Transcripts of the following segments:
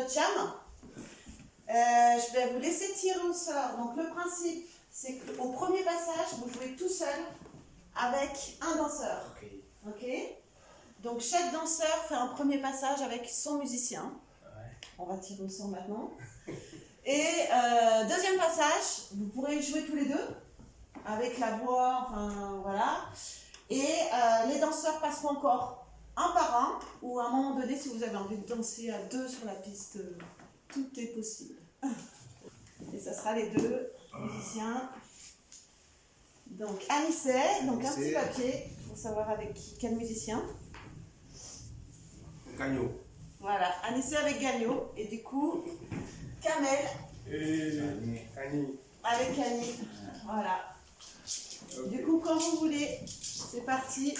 Tchotcham. Je vais vous laisser tirer au sort. Donc le principe, c'est qu'au premier passage, vous jouez tout seul avec un danseur. Ok. Donc chaque danseur fait un premier passage avec son musicien. On va tirer au sort maintenant. Et deuxième passage, vous pourrez jouer tous les deux avec la voix, enfin voilà. Et les danseurs passeront encore un par un, ou à un moment donné, si vous avez envie de danser à deux sur la piste, tout est possible. Et ça sera les deux musiciens. Donc Anissé, donc un petit papier pour savoir avec quel musicien. Gagno. Voilà, Anissé avec Gagno. Et du coup, Kamel avec Annie. Voilà. Du coup, quand vous voulez, c'est parti.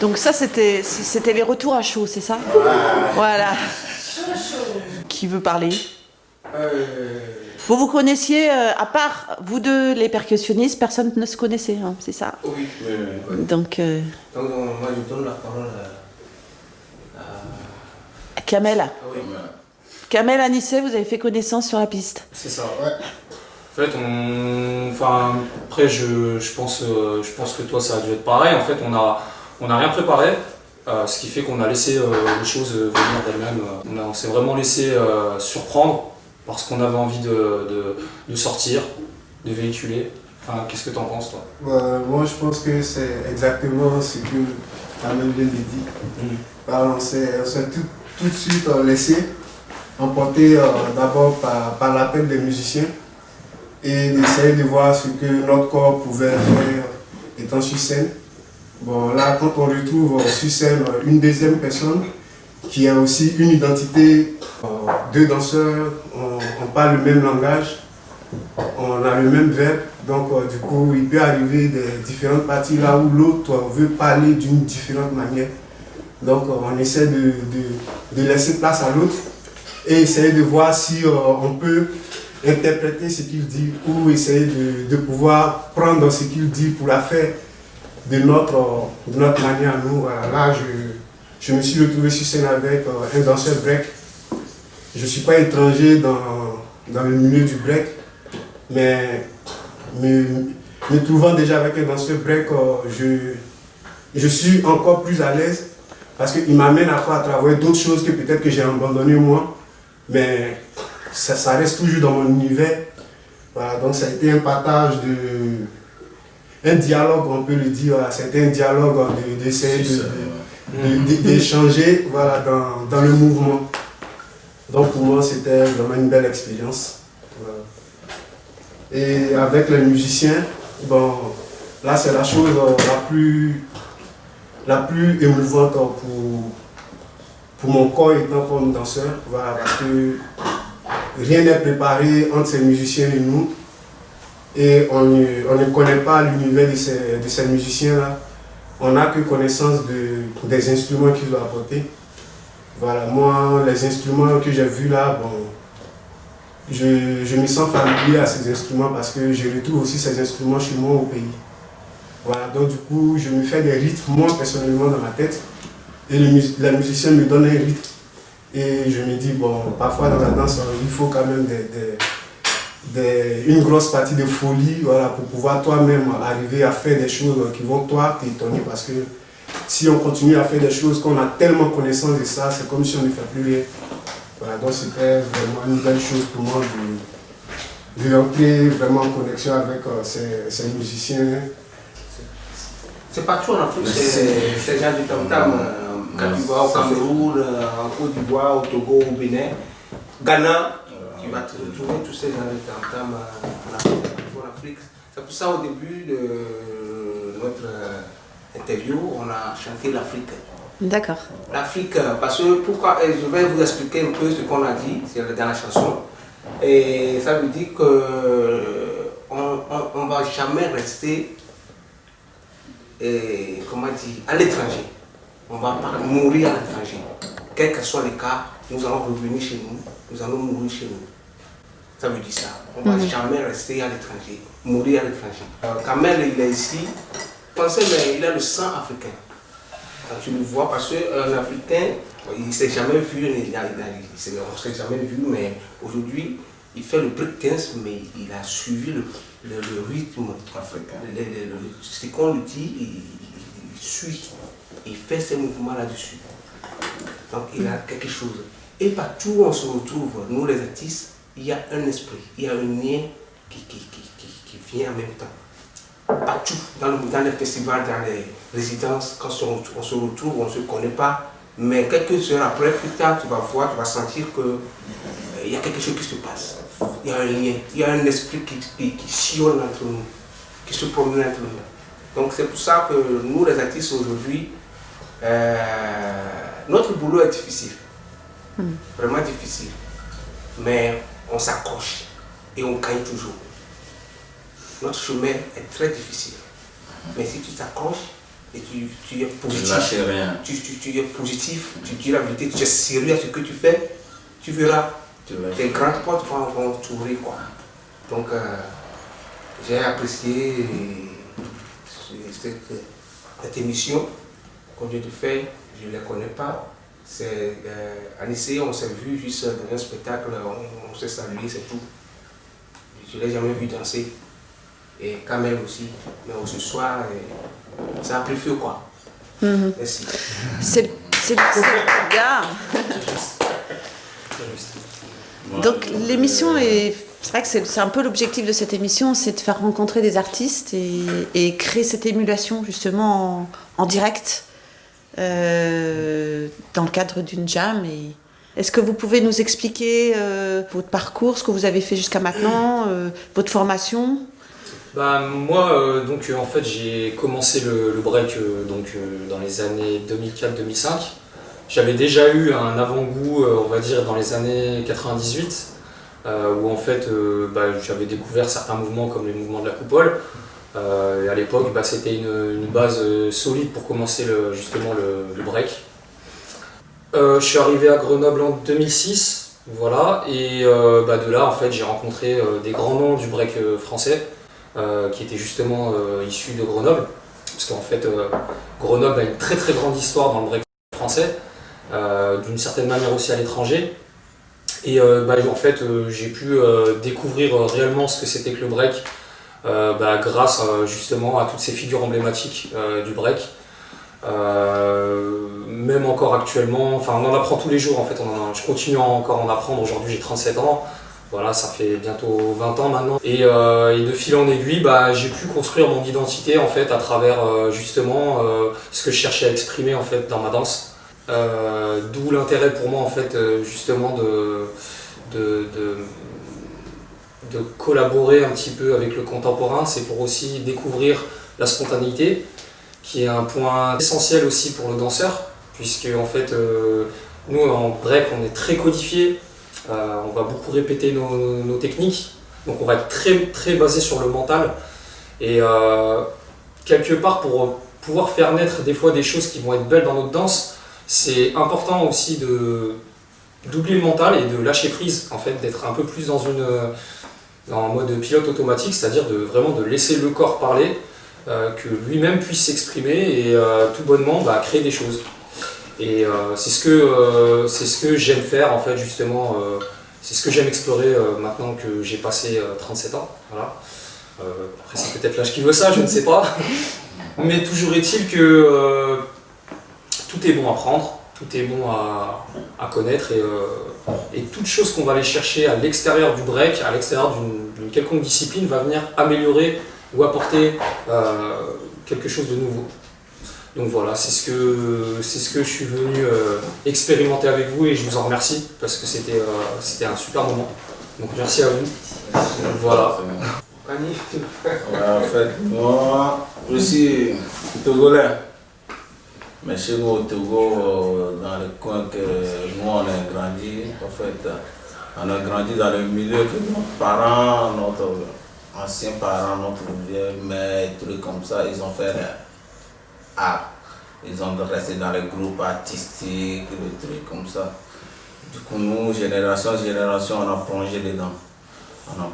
Donc ça, c'était les retours à chaud, c'est ça? Voilà. Qui veut parler? Vous connaissiez, à part vous deux, les percussionnistes, personne ne se connaissait, hein, c'est ça? Oui. Donc, moi, je donne la parole à Kamel. Oui. Kamel, Anissé, vous avez fait connaissance sur la piste. C'est ça, ouais. En fait, après, je pense que toi, ça a dû être pareil. En fait, on a rien préparé, ce qui fait qu'on a laissé les choses venir d'elles-mêmes. On s'est vraiment laissé surprendre parce qu'on avait envie de sortir, de véhiculer. Enfin, qu'est-ce que tu en penses, toi? Moi, je pense que c'est exactement ce que Kamel vient de dire. On s'est tout de suite laissé emporter d'abord par l'appel des musiciens et d'essayer de voir ce que notre corps pouvait faire étant sur scène. Bon, là, quand on retrouve sur scène une deuxième personne qui a aussi une identité, deux danseurs, on parle le même langage, on a le même verbe, donc du coup, il peut arriver des différentes parties là où l'autre veut parler d'une différente manière. Donc, on essaie de laisser place à l'autre et essayer de voir si on peut interpréter ce qu'il dit ou essayer de pouvoir prendre ce qu'il dit pour la faire de notre manière à nous. Là, je me suis retrouvé sur scène avec un danseur break. Je ne suis pas étranger dans le milieu du break, mais me trouvant déjà avec un danseur break, je suis encore plus à l'aise parce qu'il m'amène à travers d'autres choses que peut-être que j'ai abandonnées moi, mais ça reste toujours dans mon univers. Voilà, donc ça a été un partage un dialogue, on peut le dire, voilà, c'était un dialogue d'essayer d'échanger voilà, dans le mouvement. Donc pour moi, c'était vraiment une belle expérience. Voilà. Et avec les musiciens, bon, là c'est la chose la plus émouvante pour mon corps étant comme danseur, voilà, parce que rien n'est préparé entre ces musiciens et nous. Et on ne connaît pas l'univers de ces musiciens-là. On n'a que connaissance des instruments qu'ils ont apportés. Voilà, moi, les instruments que j'ai vus là, bon, je me sens familier à ces instruments parce que je retrouve aussi ces instruments chez moi au pays. Voilà, donc du coup, je me fais des rythmes, moi personnellement, dans ma tête. Et les musiciens me donnent un rythme. Et je me dis, bon, parfois dans la danse, il faut quand même une grosse partie de folie, voilà, pour pouvoir toi-même arriver à faire des choses qui vont toi t'étonner, parce que si on continue à faire des choses qu'on a tellement connaissance de ça, c'est comme si on ne fait plus rien. Voilà, donc c'était vraiment une belle chose pour moi de rentrer vraiment en connexion avec ces musiciens. C'est partout en Afrique, c'est genre du tam-tam. Quand tu vas au Cameroun, en Côte d'Ivoire, au Togo, au Bénin, Ghana, tu vas te retrouver tous ces gens de tam-tam en Afrique. C'est pour ça, au début de notre interview, on a chanté l'Afrique. D'accord. L'Afrique, parce que pourquoi, et je vais vous expliquer un peu ce qu'on a dit dans la chanson. Et ça veut dire qu'on ne va jamais rester, comment dire, à l'étranger. On ne va pas mourir à l'étranger. Quel que soit le cas, nous allons revenir chez nous, nous allons mourir chez nous. Ça veut dire ça. On ne va jamais rester à l'étranger, mourir à l'étranger. Kamel, il est ici. Pensez, mais il a le sang africain. Quand tu le vois, parce qu'un Africain, il ne s'est jamais vu, on ne s'est jamais vu, mais aujourd'hui, il fait le breakdance, mais il a suivi le rythme africain. C'est qu'on lui dit, il suit, il fait ces mouvements là-dessus. Donc il a quelque chose. Et partout où on se retrouve, nous les artistes, il y a un esprit, il y a un lien qui vient en même temps. Partout, dans les festivals, dans les résidences, quand on se retrouve, on ne se connaît pas, mais quelques heures après, plus tard, tu vas voir, tu vas sentir qu'il y a quelque chose qui se passe. Il y a un lien, il y a un esprit qui sillonne entre nous, qui se promène entre nous. Donc c'est pour ça que nous, les artistes aujourd'hui, notre boulot est difficile, vraiment difficile, mais on s'accroche et on gagne toujours. Notre chemin est très difficile, mais si tu t'accroches et tu es positif, tu es positif, tu dis la vérité, tu es sérieux à ce que tu fais, tu verras, les grandes portes vont t'ouvrir, quoi. Donc j'ai apprécié cette émission qu'on vient de faire, je ne les connais pas. C'est Anissé, on s'est vu juste dans un spectacle, on s'est salué, c'est tout. Je ne l'ai jamais vu danser. Et Kamel aussi. Mais ce soir, ça a pris feu, quoi. Merci. C'est le gars. Donc l'émission est... C'est vrai que c'est un peu l'objectif de cette émission, c'est de faire rencontrer des artistes et créer cette émulation justement en direct dans le cadre d'une jam. Est-ce que vous pouvez nous expliquer votre parcours, ce que vous avez fait jusqu'à maintenant, votre formation ? Moi, en fait, j'ai commencé le break dans les années 2004-2005. J'avais déjà eu un avant-goût, on va dire, dans les années 98. Où en fait j'avais découvert certains mouvements comme les mouvements de la coupole. Et à l'époque c'était une base solide pour commencer le break. Je suis arrivé à Grenoble en 2006, voilà, et de là en fait j'ai rencontré des grands noms du break français qui étaient justement issus de Grenoble, parce qu'en fait Grenoble a une très très grande histoire dans le break français, d'une certaine manière aussi à l'étranger. Et en fait, j'ai pu découvrir réellement ce que c'était que le break grâce justement à toutes ces figures emblématiques du break. Même encore actuellement, on en apprend tous les jours en fait, je continue encore à en apprendre. Aujourd'hui j'ai 37 ans, voilà, ça fait bientôt 20 ans maintenant. Et de fil en aiguille, j'ai pu construire mon identité en fait à travers justement ce que je cherchais à exprimer en fait dans ma danse. D'où l'intérêt pour moi en fait justement de collaborer un petit peu avec le contemporain, c'est pour aussi découvrir la spontanéité, qui est un point essentiel aussi pour le danseur, puisque en fait nous en break on est très codifié, on va beaucoup répéter nos techniques, donc on va être très très basé sur le mental, et quelque part pour pouvoir faire naître des fois des choses qui vont être belles dans notre danse, c'est important aussi d'oublier le mental et de lâcher prise, en fait, d'être un peu plus en mode pilote automatique, c'est-à-dire vraiment de laisser le corps parler, que lui-même puisse s'exprimer et tout bonnement créer des choses. Et c'est ce que j'aime faire en fait justement, c'est ce que j'aime explorer maintenant que j'ai passé 37 ans. Voilà. Après c'est peut-être l'âge qui veut ça, je ne sais pas. Mais toujours est-il que tout est bon à prendre, tout est bon à connaître et toute chose qu'on va aller chercher à l'extérieur du break, à l'extérieur d'une quelconque discipline va venir améliorer ou apporter quelque chose de nouveau. Donc voilà, c'est ce que je suis venu expérimenter avec vous et je vous en remercie parce que c'était un super moment. Donc merci à vous. Voilà. En fait, moi, je suis togolais. Mais chez nous au Togo, dans le coin que nous on a grandi, en fait, on a grandi dans le milieu que nos parents, notre ancien parent, notre vieux mère, trucs comme ça, ils ont fait art. Ils ont resté dans les groupes artistiques, des trucs comme ça. Du coup, nous, génération, on a plongé dedans. On a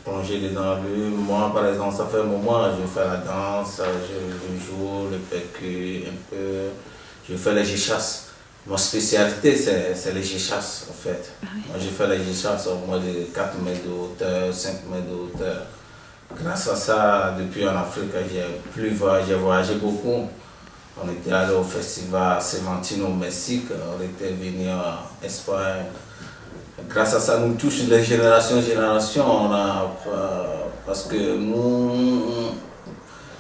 plongé dedans. Moi, par exemple, ça fait un moment, je fais la danse, je joue le percu un peu, je fais les G-chasses. Mon spécialité, c'est les G-chasses, en fait. Moi, je fais les G-chasses au moins de 4 mètres de hauteur, 5 mètres de hauteur. Grâce à ça, depuis en Afrique, j'ai voyagé beaucoup. On était allé au festival Cervantino au Mexique, on était venu en Espagne, grâce à ça, nous touche les générations, parce que nous,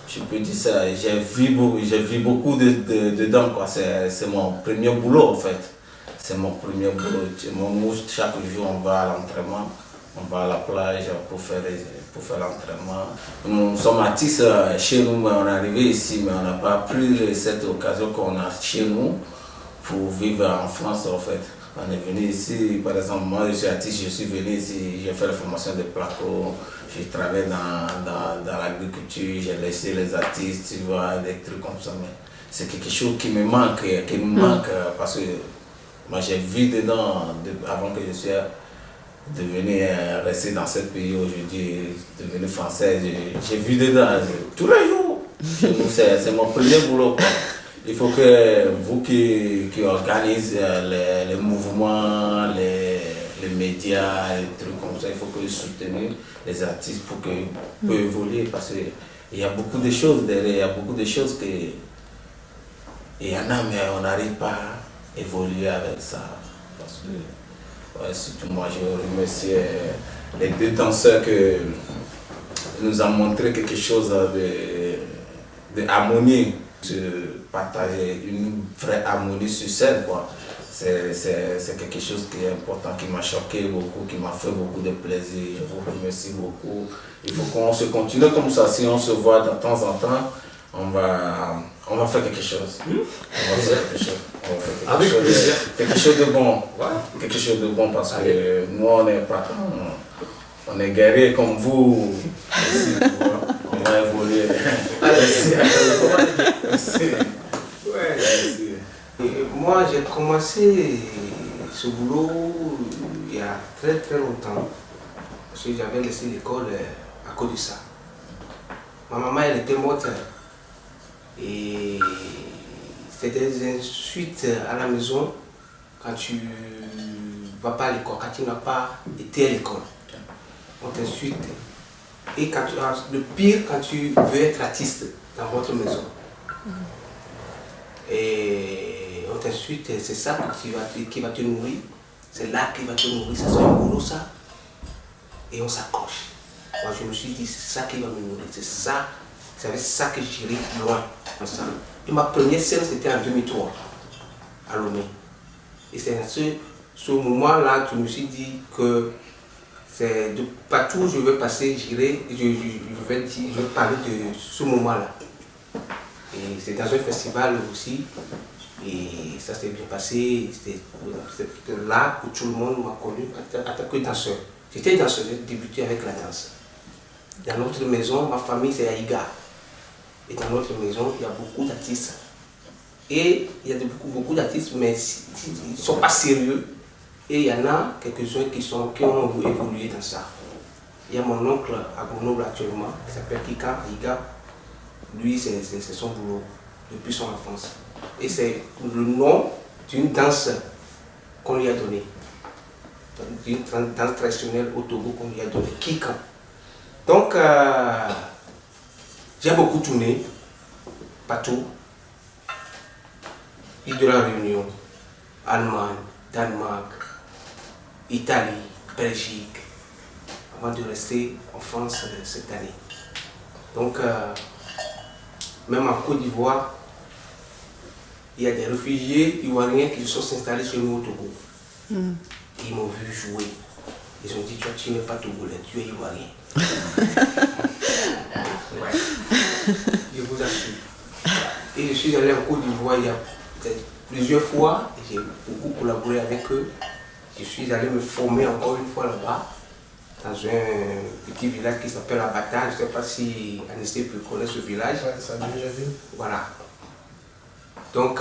je peux dire ça, j'ai vu beaucoup dedans, quoi. C'est mon premier boulot, en fait. C'est mon premier boulot. Nous, chaque jour, on va à l'entraînement, on va à la plage pour faire l'entraînement. Nous sommes artistes chez nous, mais on est arrivé ici, mais on n'a pas pris cette occasion qu'on a chez nous pour vivre en France, en fait. On est venu ici, par exemple, moi je suis artiste, je suis venu ici, j'ai fait la formation de placo, j'ai travaillé dans l'agriculture, j'ai laissé les artistes, tu vois, des trucs comme ça. Mais c'est quelque chose qui me manque, qui nous manque, parce que moi j'ai vu dedans, avant que je sois devenu rester dans ce pays aujourd'hui, devenu français, j'ai vu dedans tous les jours. C'est mon premier boulot, quoi. Il faut que vous qui organisez les mouvements, les médias, les trucs comme ça, il faut que vous souteniez les artistes pour qu'ils puissent évoluer, parce qu'il y a beaucoup de choses derrière, il y a beaucoup de choses que il y en a, mais on n'arrive pas à évoluer avec ça. Parce que, ouais, surtout moi, je remercie les deux danseurs qui nous ont montré quelque chose de harmonie. Partager une vraie harmonie sur scène, quoi. C'est quelque chose qui est important, qui m'a choqué beaucoup, qui m'a fait beaucoup de plaisir. Je vous remercie beaucoup. Il faut qu'on se continue comme ça. Si on se voit de temps en temps, on va faire quelque chose. On va faire quelque chose. On va faire Avec plaisir. Quelque chose de bon. Ouais. Quelque chose de bon, parce que nous, on est pas... On est guerriers comme vous. Ici, on va évoluer. Merci. Ouais. Et moi, j'ai commencé ce boulot il y a très très longtemps. Parce que j'avais laissé l'école à cause de ça. Ma maman, elle était morte. Et c'était des insultes à la maison quand tu ne vas pas à l'école, quand tu n'as pas été à l'école. On t'insulte. Et le pire, quand tu veux être artiste dans votre maison. Et on t'insulte, c'est ça qui va te nourrir. C'est là qui va te nourrir, ça c'est un boulot ça. Et on s'accroche. Moi je me suis dit, c'est ça qui va me nourrir, c'est avec ça que j'irai loin. Et ma première scène c'était en 2003, à Lomé. Et c'est à ce moment-là que je me suis dit que c'est de partout où je vais passer, je vais parler de ce moment-là. Et c'est dans un festival aussi, et ça s'est bien passé. C'était là où tout le monde m'a connu en tant que danseur. J'étais danseur, j'ai débuté avec la danse. Dans notre maison, ma famille c'est Aïga. Et dans notre maison, il y a beaucoup d'artistes. Et il y a beaucoup d'artistes, mais ils ne sont pas sérieux. Et il y en a quelques-uns qui ont évolué dans ça. Il y a mon oncle à Grenoble actuellement, qui s'appelle Kika Aïga. Lui, c'est son boulot depuis son enfance. Et c'est le nom d'une danse qu'on lui a donnée. D'une danse traditionnelle au Togo qu'on lui a donnée, Kika. Donc, j'ai beaucoup tourné, partout. Île de la Réunion, Allemagne, Danemark, Italie, Belgique, avant de rester en France cette année. Donc, même en Côte d'Ivoire, il y a des réfugiés ivoiriens qui se sont installés chez nous au Togo. Ils m'ont vu jouer. Ils ont dit, toi, tu n'es pas togolais, tu es ivoirien. Ouais. Je vous assure. Et je suis allé en Côte d'Ivoire il y a plusieurs fois. J'ai beaucoup collaboré avec eux. Je suis allé me former encore une fois là-bas, dans un petit village qui s'appelle Abata. Je ne sais pas si Anissé peut connaître ce village. Ouais, ça a déjà vu. Voilà. Donc,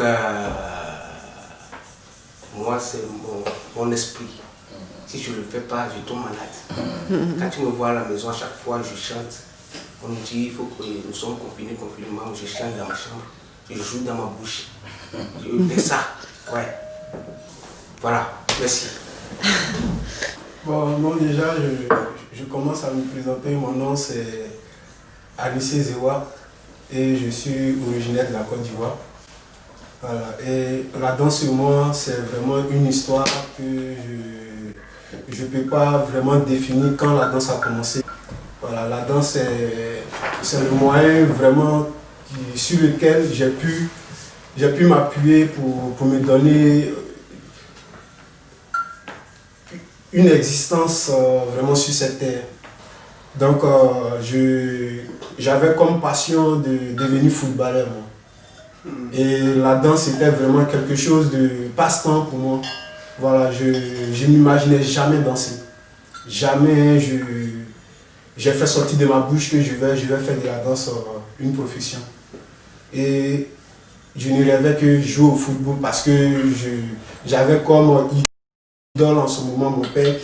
moi, c'est mon esprit. Si je ne le fais pas, je tombe malade. Quand tu me vois à la maison, à chaque fois, je chante. On me dit, il faut que nous sommes confinés, confinement, je chante dans ma chambre, je joue dans ma bouche. Je fais ça. Ouais. Voilà. Merci. Bon, moi déjà, je commence à me présenter. Mon nom c'est Anissé Zewa et je suis originaire de la Côte d'Ivoire. Voilà. Et la danse sur moi, c'est vraiment une histoire que je peux pas vraiment définir quand la danse a commencé. Voilà, la danse c'est le moyen vraiment sur lequel j'ai pu m'appuyer pour me donner une existence vraiment sur cette terre. Donc j'avais comme passion de devenir footballeur. Moi. Et la danse était vraiment quelque chose de passe-temps pour moi. Voilà, je n'imaginais jamais danser. Jamais j'ai fait sortir de ma bouche que je vais faire de la danse une profession. Et je ne rêvais que jouer au football parce que j'avais comme idole en ce moment mon père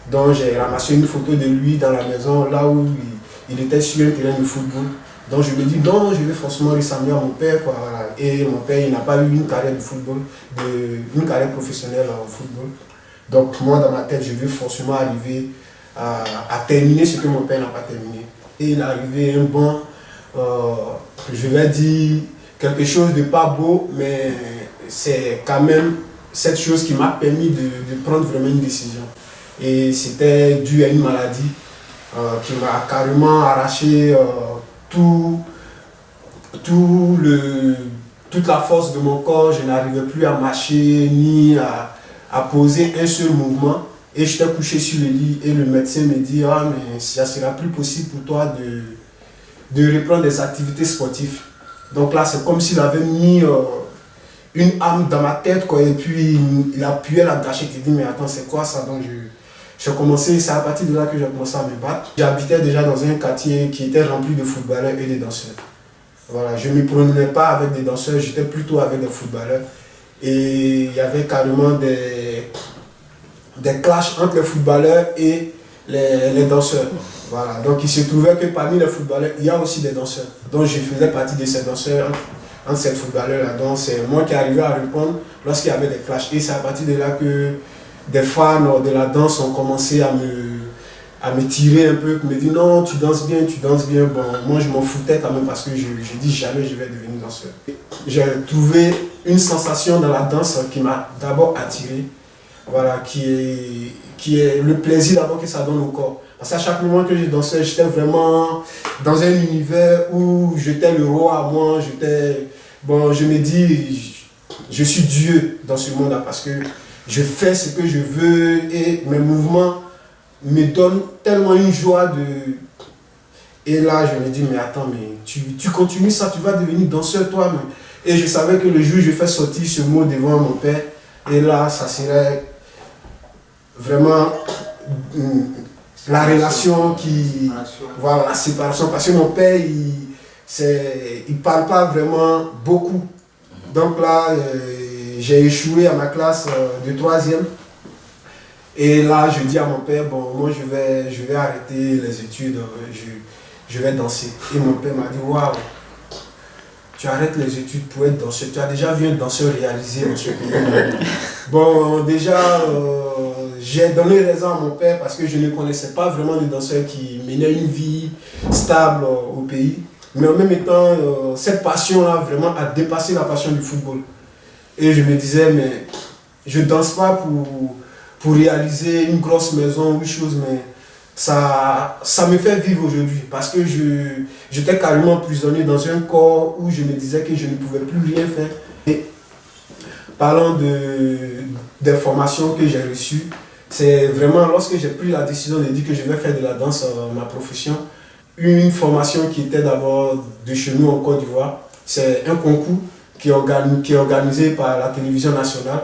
dont j'ai ramassé une photo de lui dans la maison là où il était sur un terrain de football. Donc je me dis non, je vais forcément ressembler à mon père. Quoi, voilà. Et mon père il n'a pas eu une carrière de football, une carrière professionnelle en football. Donc moi dans ma tête je veux forcément arriver à terminer ce que mon père n'a pas terminé. Et il est arrivé un bon, je vais dire quelque chose de pas beau, mais c'est quand même cette chose qui m'a permis de prendre vraiment une décision. Et c'était dû à une maladie qui m'a carrément arraché toute la force de mon corps. Je n'arrivais plus à marcher ni à poser un seul mouvement. Et j'étais couché sur le lit et le médecin me dit ah mais ça sera plus possible pour toi de reprendre des activités sportives. Donc là c'est comme s'il avait mis une âme dans ma tête quoi, et puis il appuyait la gâchette et dit mais attends c'est quoi ça. Donc j'ai commencé, c'est à partir de là que j'ai commencé à me battre. J'habitais déjà dans un quartier qui était rempli de footballeurs et de danseurs. Voilà, je ne me promenais pas avec des danseurs, j'étais plutôt avec des footballeurs. Et il y avait carrément des clashs entre les footballeurs et les danseurs. Voilà. Donc il se trouvait que parmi les footballeurs, il y a aussi des danseurs. Donc je faisais partie de ces danseurs, entre ces footballeurs-là. Donc c'est moi qui arrivais à répondre lorsqu'il y avait des clashs. Et c'est à partir de là que des fans de la danse ont commencé à me tirer un peu, me dire non, tu danses bien, tu danses bien. Bon, moi je m'en foutais quand même parce que je dis jamais je vais devenir danseur. J'ai trouvé une sensation dans la danse qui m'a d'abord attiré. Voilà, qui est le plaisir d'abord que ça donne au corps. Parce qu'à chaque moment que je dansais, j'étais vraiment dans un univers où j'étais le roi à moi, je me dis, je suis Dieu dans ce monde-là parce que je fais ce que je veux et mes mouvements me donnent tellement une joie Et là, je me dis, mais attends, mais tu continues ça, tu vas devenir danseur toi-même. Et je savais que le jour où je fais sortir ce mot devant mon père, et là, ça serait vraiment la relation voilà, la séparation. Parce que mon père, il parle pas vraiment beaucoup. Donc là, j'ai échoué à ma classe de 3e. Et là, je dis à mon père, bon, moi je vais arrêter les études, je vais danser. Et mon père m'a dit, waouh, tu arrêtes les études pour être danseur. Tu as déjà vu un danseur réalisé dans ce pays. Bon, déjà, j'ai donné raison à mon père parce que je ne connaissais pas vraiment de danseurs qui menaient une vie stable au pays. Mais en même temps, cette passion-là vraiment a dépassé la passion du football. Et je me disais, mais je ne danse pas pour réaliser une grosse maison ou une chose, mais ça me fait vivre aujourd'hui parce que j'étais carrément prisonnier dans un corps où je me disais que je ne pouvais plus rien faire. Et parlant des formations que j'ai reçues, c'est vraiment lorsque j'ai pris la décision de dire que je vais faire de la danse ma profession, une formation qui était d'abord de chez nous en Côte d'Ivoire. C'est un concours qui est organisé par la télévision nationale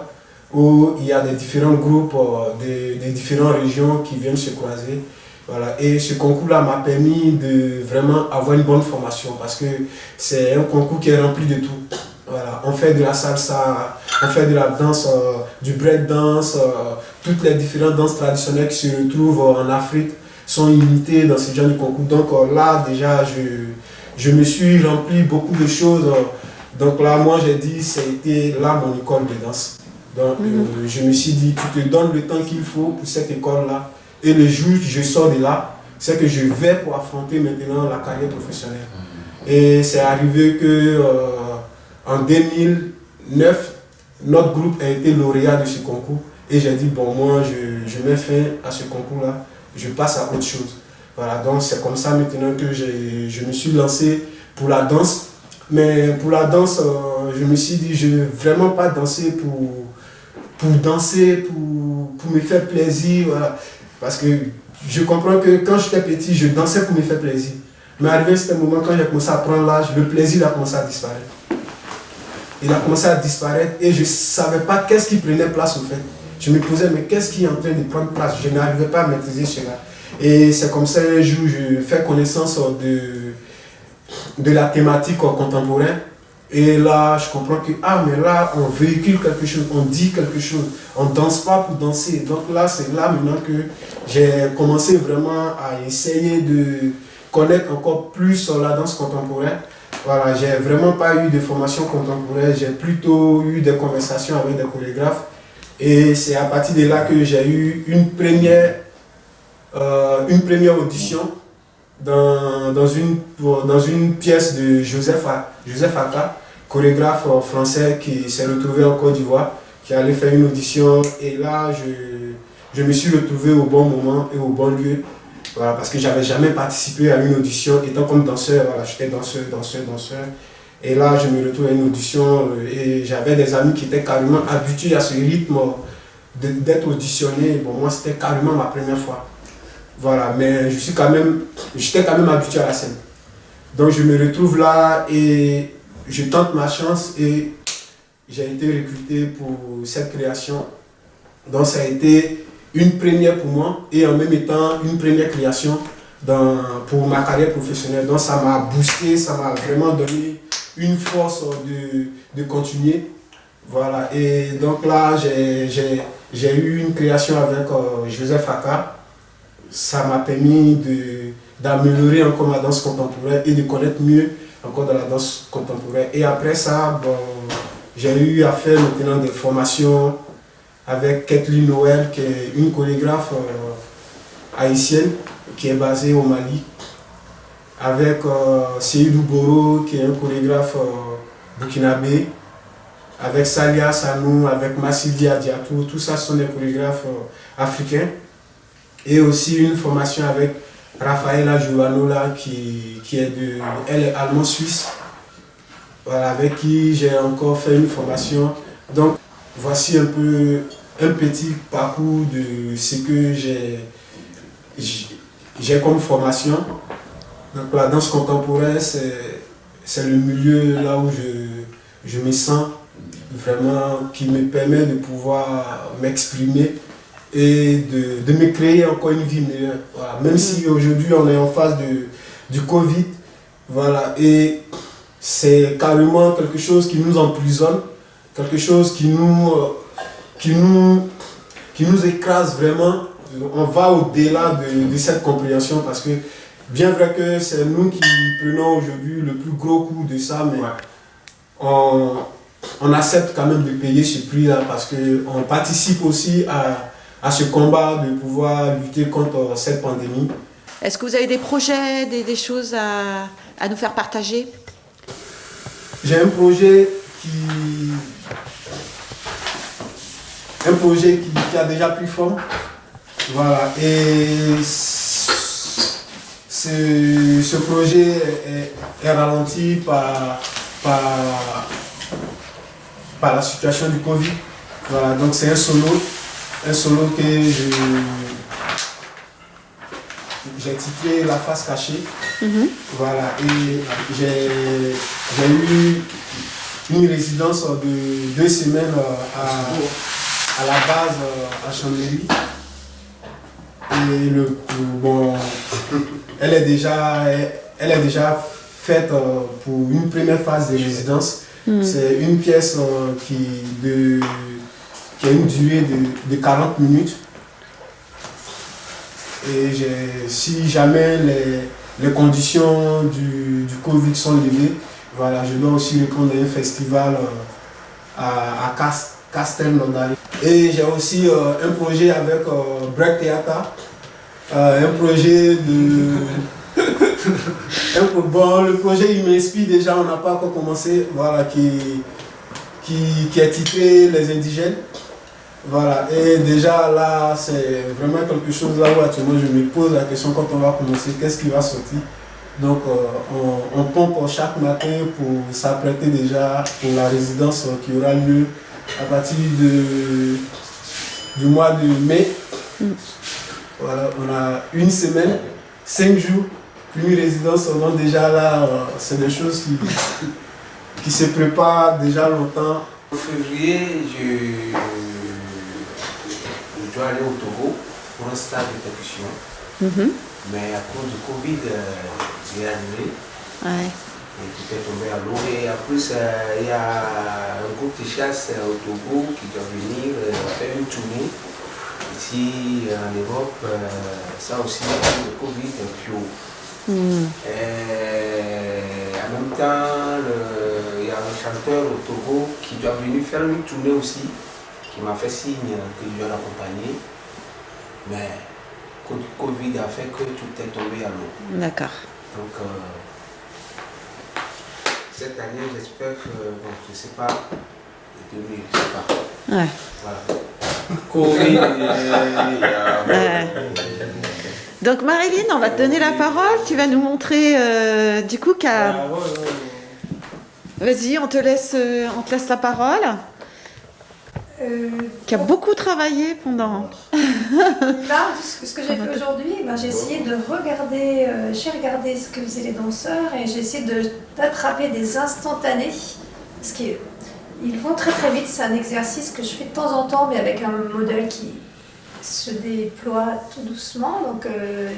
où il y a des différents groupes des différentes régions qui viennent se croiser. Voilà. Et ce concours-là m'a permis de vraiment avoir une bonne formation parce que c'est un concours qui est rempli de tout. Voilà. On fait de la salsa, on fait de la danse, du breakdance, toutes les différentes danses traditionnelles qui se retrouvent en Afrique sont imitées dans ce genre de concours. Donc là, déjà, je me suis rempli beaucoup de choses. Donc là, moi, j'ai dit, c'était là mon école de danse. Donc je me suis dit, tu te donnes le temps qu'il faut pour cette école-là. Et le jour où je sors de là, c'est que je vais pour affronter maintenant la carrière professionnelle. Et c'est arrivé que en 2009, notre groupe a été lauréat de ce concours. Et j'ai dit, bon, moi, je mets fin à ce concours-là, je passe à autre chose. Voilà, donc c'est comme ça maintenant que je me suis lancé pour la danse. Mais pour la danse, je me suis dit, je ne veux vraiment pas danser pour danser, pour me faire plaisir. Voilà. Parce que je comprends que quand j'étais petit, je dansais pour me faire plaisir. Mais arrivé à ce moment, quand j'ai commencé à prendre l'âge, le plaisir a commencé à disparaître. Il a commencé à disparaître et je ne savais pas qu'est-ce qui prenait place au fait. Je me posais, mais qu'est-ce qui est en train de prendre place? Je n'arrivais pas à maîtriser cela. Et c'est comme ça, un jour, je fais connaissance de la thématique contemporaine. Et là, je comprends que, mais là, on véhicule quelque chose, on dit quelque chose, on ne danse pas pour danser. Donc là, c'est là maintenant que j'ai commencé vraiment à essayer de connaître encore plus sur la danse contemporaine. Voilà, j'ai vraiment pas eu de formation contemporaine, j'ai plutôt eu des conversations avec des chorégraphes. Et c'est à partir de là que j'ai eu une première audition dans une pièce de Joseph Aka, chorégraphe français qui s'est retrouvé en Côte d'Ivoire, qui allait faire une audition. Et là, je me suis retrouvé au bon moment et au bon lieu. Voilà, parce que je n'avais jamais participé à une audition. Étant comme danseur, voilà, j'étais danseur. Et là, je me retrouve à une audition et j'avais des amis qui étaient carrément habitués à ce rythme d'être auditionné. Bon, moi, c'était carrément ma première fois. Voilà, mais j'étais quand même habitué à la scène. Donc, je me retrouve là et je tente ma chance et j'ai été recruté pour cette création. Donc, ça a été une première pour moi et en même temps une première création pour ma carrière professionnelle. Donc, ça m'a boosté, ça m'a vraiment donné une force de continuer. Voilà, et donc là, j'ai eu une création avec Joseph Aka. Ça m'a permis d'améliorer encore ma danse contemporaine et de connaître mieux encore de la danse contemporaine. Et après ça, bon, j'ai eu à faire maintenant des formations avec Kathleen Noël, qui est une chorégraphe haïtienne qui est basée au Mali, avec Seydou Boro, qui est un chorégraphe burkinabé, avec Salia Sanou, avec Massili Adiatou, tout ça sont des chorégraphes africains. Et aussi une formation avec Rafaela Giovanola, elle est allemande-suisse, voilà, avec qui j'ai encore fait une formation. Donc voici un petit parcours de ce que j'ai comme formation. Donc la danse contemporaine, c'est le milieu là où je me sens vraiment, qui me permet de pouvoir m'exprimer et de me créer encore une vie meilleure. Voilà. Même si aujourd'hui on est en phase du Covid, voilà, et c'est carrément quelque chose qui nous emprisonne, quelque chose qui nous écrase vraiment. On va au-delà de cette compréhension parce que bien vrai que c'est nous qui prenons aujourd'hui le plus gros coup de ça, mais on accepte quand même de payer ce prix-là parce qu'on participe aussi à ce combat de pouvoir lutter contre cette pandémie. Est-ce que vous avez des projets, des choses à nous faire partager? J'ai un projet qui a déjà pris forme. Voilà. Et ce projet est ralenti par la situation du Covid. Voilà. Donc c'est un solo que j'ai titré La face cachée. Voilà, et j'ai eu une résidence de 2 semaines à la base à Chambéry. Et elle est déjà faite pour une première phase de résidence. C'est une pièce qui a une durée de 40 minutes. Et si jamais les conditions du Covid sont levées, voilà, je dois aussi répondre à un festival à Castelnaudary. Et j'ai aussi un projet avec Break Theater, un projet le projet il m'inspire déjà, on n'a pas encore commencé, voilà, qui est titré Les Indigènes. Voilà, et déjà là, c'est vraiment quelque chose là où actuellement je me pose la question quand on va commencer, qu'est-ce qui va sortir. Donc on pompe chaque matin pour s'apprêter déjà pour la résidence qui aura lieu à partir du mois de mai. Voilà, on a une semaine, 5 jours, puis une résidence. Donc déjà là, c'est des choses qui se préparent déjà longtemps. En février, je dois aller au Togo pour un stage de percussion. Mais à cause du Covid, j'ai annulé. Ouais. Et tout est tombé à l'eau. Et en plus, il y a un groupe de chasse au Togo qui doit venir faire une tournée. Ici en Europe, ça aussi, le Covid est plus haut. Et en même temps, il y a un chanteur au Togo qui doit venir faire une tournée aussi, qui m'a fait signe que je dois l'accompagner. Mais le Covid a fait que tout est tombé à l'eau. D'accord. Donc, cette année, j'espère que, bon, je ne sais pas, je ne sais pas. Ouais. Voilà. Covid, Donc Marilyn, on va te donner la parole. Tu vas nous montrer du coup Vas-y, on te laisse la parole. Qui a beaucoup travaillé pendant. Là, ce que j'ai fait aujourd'hui, j'ai essayé de regarder, j'ai regardé ce que faisaient les danseurs et j'ai essayé d'attraper des instantanés. Parce qu'ils vont très très vite, c'est un exercice que je fais de temps en temps, mais avec un modèle qui se déploie tout doucement. Donc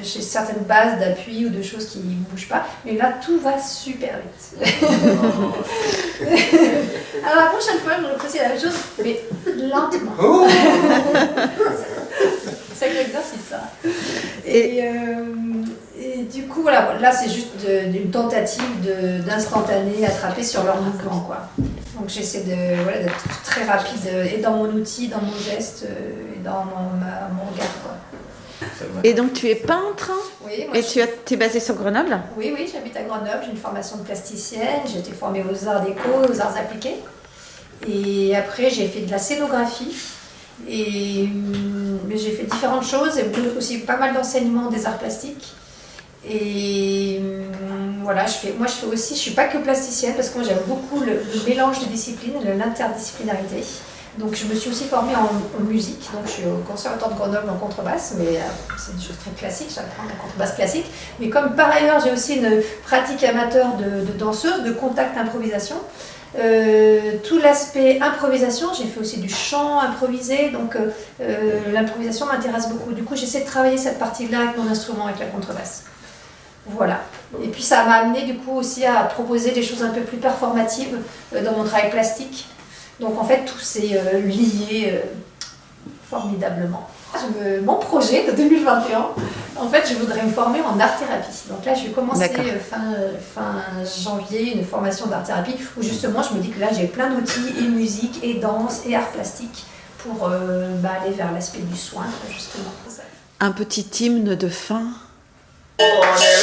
j'ai certaines bases d'appui ou de choses qui ne bougent pas, mais là tout va super vite. Alors la prochaine fois, je vais repréciser la même chose, mais lentement. C'est un exercice ça. Et du coup, voilà, là c'est juste d'une tentative d'instantané attrapé sur leur mouvement, quoi. Donc j'essaie d'être très rapide et dans mon outil, dans mon geste et dans mon regard, quoi. Et donc tu es peintre. Oui, moi, et tu es basée sur Grenoble. Oui, j'habite à Grenoble, j'ai une formation de plasticienne, j'ai été formée aux arts déco, aux arts appliqués. Et après j'ai fait de la scénographie. Mais j'ai fait différentes choses et aussi pas mal d'enseignements des arts plastiques. Et voilà, je fais aussi, je suis pas que plasticienne parce que moi j'aime beaucoup le mélange des disciplines, l'interdisciplinarité. Donc je me suis aussi formée en musique, donc je suis au Conservatoire de Grenoble en contrebasse, mais c'est une chose très classique, j'apprends la contrebasse classique. Mais comme par ailleurs j'ai aussi une pratique amateur de danseuse, de contact improvisation, tout l'aspect improvisation, j'ai fait aussi du chant improvisé, donc l'improvisation m'intéresse beaucoup. Du coup j'essaie de travailler cette partie-là avec mon instrument, avec la contrebasse. Voilà. Et puis ça m'a amené du coup aussi à proposer des choses un peu plus performatives dans mon travail plastique. Donc en fait tout s'est lié formidablement. Mon projet de 2021, en fait je voudrais me former en art-thérapie. Donc là je vais commencer fin janvier une formation d'art-thérapie où justement je me dis que là j'ai plein d'outils et musique et danse et art plastique pour aller vers l'aspect du soin justement. Un petit hymne de fin. On est